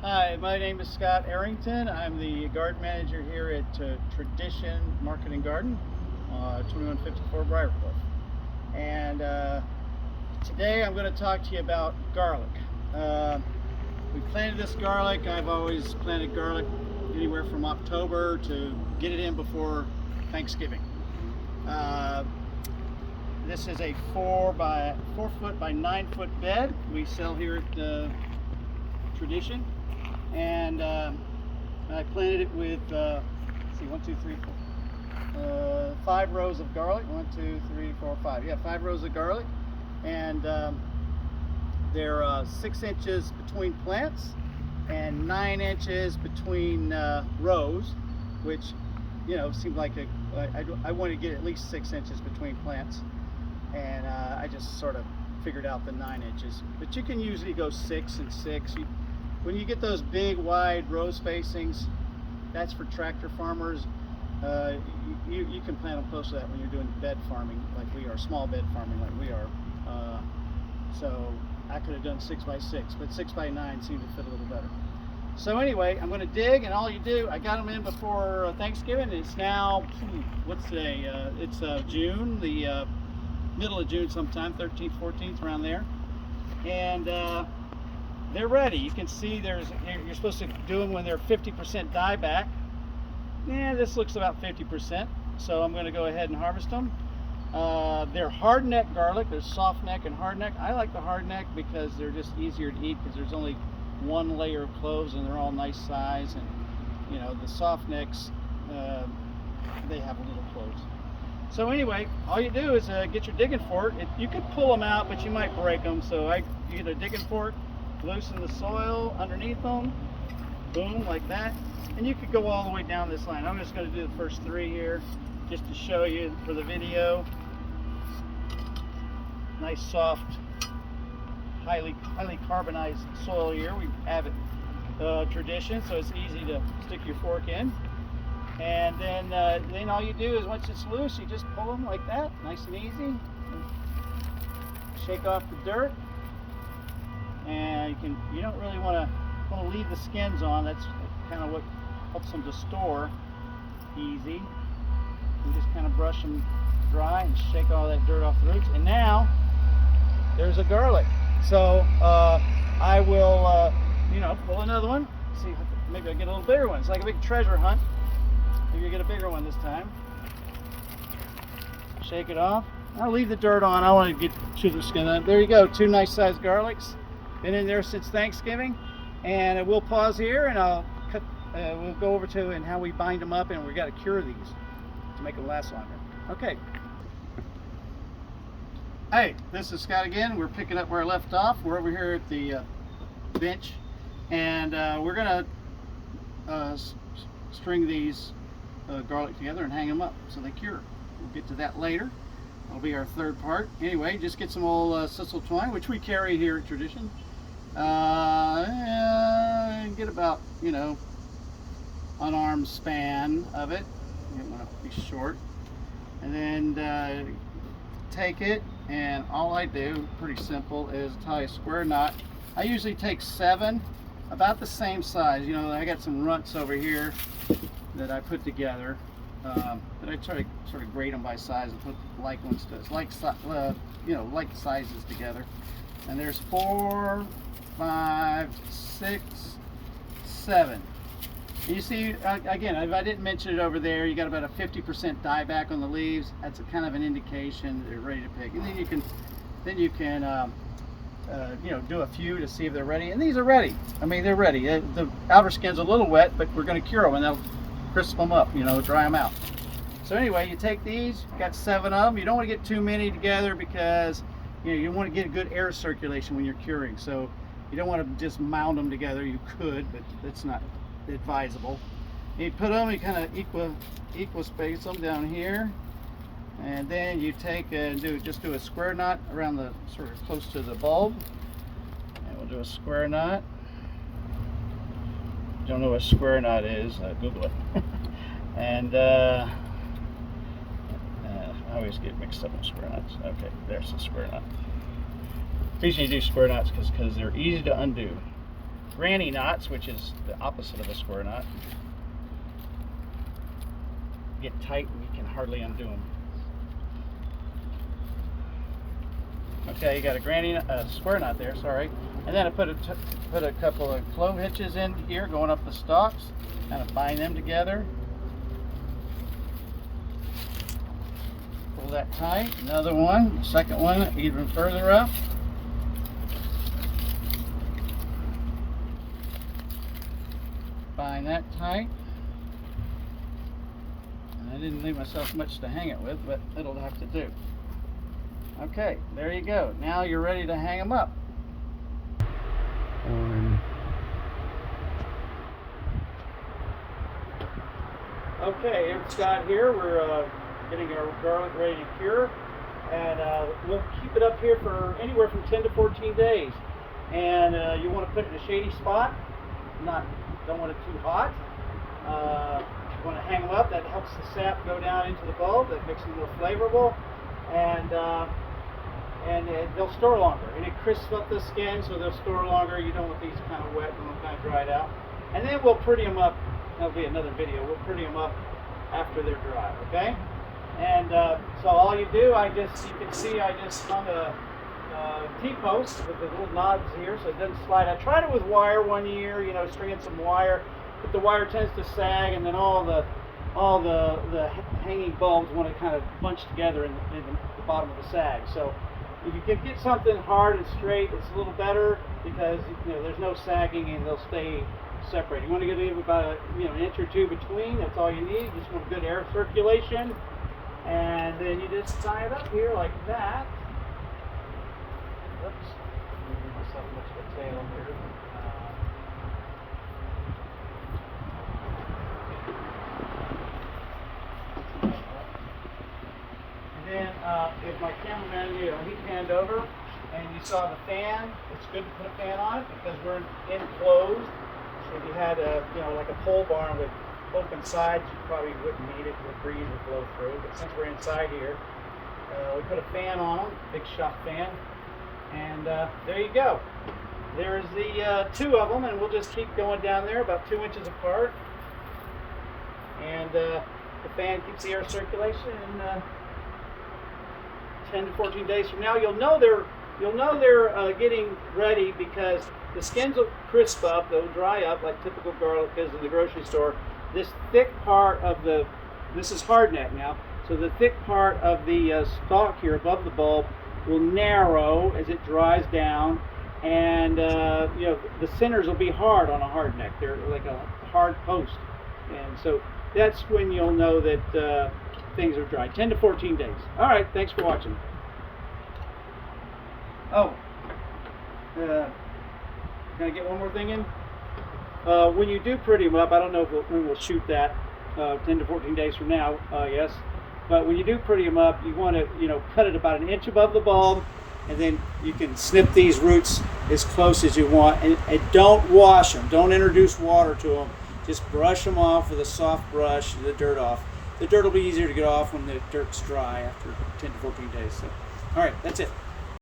Hi, my name is Scott Arrington. I'm the garden manager here at Tradition Market and Garden, 2154 Briarcliff. And today I'm going to talk to you about garlic. We planted this garlic. I've always planted garlic anywhere from October to get it in before Thanksgiving. This is a 4 foot by 9 foot bed we sell here at Tradition. And I planted it with, let's see, 1, 2, 3, 4, 5 rows of garlic. 1, 2, 3, 4, 5. Yeah, 5 rows of garlic. And they're 6 inches between plants and 9 inches between rows, which, you know, seemed like I want to get at least 6 inches between plants. And I just sort of figured out the 9 inches. But you can usually go 6 and 6. When you get those big wide row spacings, that's for tractor farmers. You can plant them close to that when you're doing bed farming like we are, small bed farming like we are. So I could have done 6 by 6, but 6 by 9 seemed to fit a little better. So anyway, I'm going to dig, and all you do, I got them in before Thanksgiving. It's now, what's today? It's June, the middle of June sometime, 13th, 14th, around there. And they're ready. You can see you're supposed to do them when they're 50% dieback. Yeah, this looks about 50%. So I'm going to go ahead and harvest them. They're hard neck garlic. There's soft neck and hard neck. I like the hard neck because they're just easier to eat because there's only one layer of cloves and they're all nice size. And you know, the soft necks, they have a little cloves. So anyway, all you do is get your digging fork. You could pull them out, but you might break them. So you get a digging fork, loosen the soil underneath them, boom, like that. And you could go all the way down this line. I'm just going to do the first 3 here just to show you for the video. Nice soft, highly carbonized soil here. We have it Tradition, so it's easy to stick your fork in. And then all you do is once it's loose, you just pull them like that, nice and easy. Shake off the dirt. And you don't really want to leave the skins on. That's kind of what helps them to store easy. You just kind of brush them dry and shake all that dirt off the roots. And now there's a garlic. So I will, pull another one. See if maybe I get a little bigger one. It's like a big treasure hunt. Maybe you get a bigger one this time. Shake it off. I'll leave the dirt on. I want to get to the skin on. There you go. 2 nice sized garlics. Been in there since Thanksgiving, and we'll pause here and I'll cut. We'll go over to and how we bind them up, and we got to cure these to make them last longer. Okay. Hey, this is Scott again. We're picking up where I left off. We're over here at the bench, and we're gonna string these garlic together and hang them up so they cure. We'll get to that later. That'll be our third part. Anyway, just get some old sisal twine, which we carry here at Tradition. Get about, an arm span of it. You want to be short. And then take it, and all I do, pretty simple, is tie a square knot. I usually take 7, about the same size. I got some runts over here that I put together. But I try to sort of grade them by size and put like ones to like sizes together. And there's 4, 5, 6, 7. And you see, again, if I didn't mention it over there, you got about a 50% dieback on the leaves. That's a kind of an indication they're ready to pick. And then you can do a few to see if they're ready. And these are ready. I mean, they're ready. The outer skin's a little wet, but we're going to cure them, and that'll crisp them up, dry them out. So anyway, you take these, got 7 of them. You don't want to get too many together because you want to get a good air circulation when you're curing. So you don't want to just mound them together. You could, but it's not advisable. And you put them, you kind of equal space them down here, and then you take and just do a square knot around the sort of close to the bulb, and we'll do a square knot. Don't know what a square knot is, Google it. And I always get mixed up with square knots. Okay, there's a square knot. The reason you do square knots because they're easy to undo. granny knots, which is the opposite of a square knot. Get tight and you can hardly undo them. Okay, you got a square knot there, sorry. And then I put a couple of clove hitches in here going up the stalks, kind of bind them together. Pull that tight. Another one, the second one even further up. Bind that tight. And I didn't leave myself much to hang it with, but it'll have to do. Okay, there you go. Now you're ready to hang them up. Okay, here's Scott here. We're getting our garlic ready to cure, and we'll keep it up here for anywhere from 10 to 14 days. And you want to put it in a shady spot. Don't want it too hot. You want to hang them up. That helps the sap go down into the bulb. That makes them more flavorful, and they'll store longer. And it crisps up the skin, so they'll store longer. You don't want these kind of wet and kind of dried out. And then we'll pretty them up. That'll be another video. We'll pretty them up after they're dry. Okay. And so all you do, you can see I just hung a T-post with the little knobs here, so it doesn't slide. I tried it with wire one year, stringing some wire, but the wire tends to sag, and then all the hanging bulbs want to kind of bunch together in the bottom of the sag. So if you can get something hard and straight, it's a little better because there's no sagging and they'll stay separated. You want to get about an inch or two between. That's all you need. You just want good air circulation, and then you just tie it up here like that. Oops, I'm giving myself much of a tail here. And then if my cameraman, he panned over and you saw the fan, it's good to put a fan on it because we're enclosed. If you had like a pole barn with open sides, you probably wouldn't need it. The breeze would blow through. But since we're inside here, we put a fan on them, big shop fan. And there you go. There's the two of them, and we'll just keep going down there about 2 inches apart. And the fan keeps the air circulation. And 10 to 14 days from now, you'll know they're getting ready because the skins will crisp up. They'll dry up like typical garlic is in the grocery store. This thick part of this is hardneck now. So the thick part of the stalk here above the bulb will narrow as it dries down, and the centers will be hard on a hardneck. They're like a hard post, and so that's when you'll know that things are dry. 10 to 14 days. All right, thanks for watching. Oh, can I get one more thing in? When you do pretty them up, I don't know when we'll shoot that 10 to 14 days from now. Yes. But when you do pretty them up, you want to, cut it about an inch above the bulb, and then you can snip these roots as close as you want. And don't wash them. Don't introduce water to them. Just brush them off with a soft brush, the dirt off. The dirt will be easier to get off when the dirt's dry after 10 to 14 days. So, all right, that's it.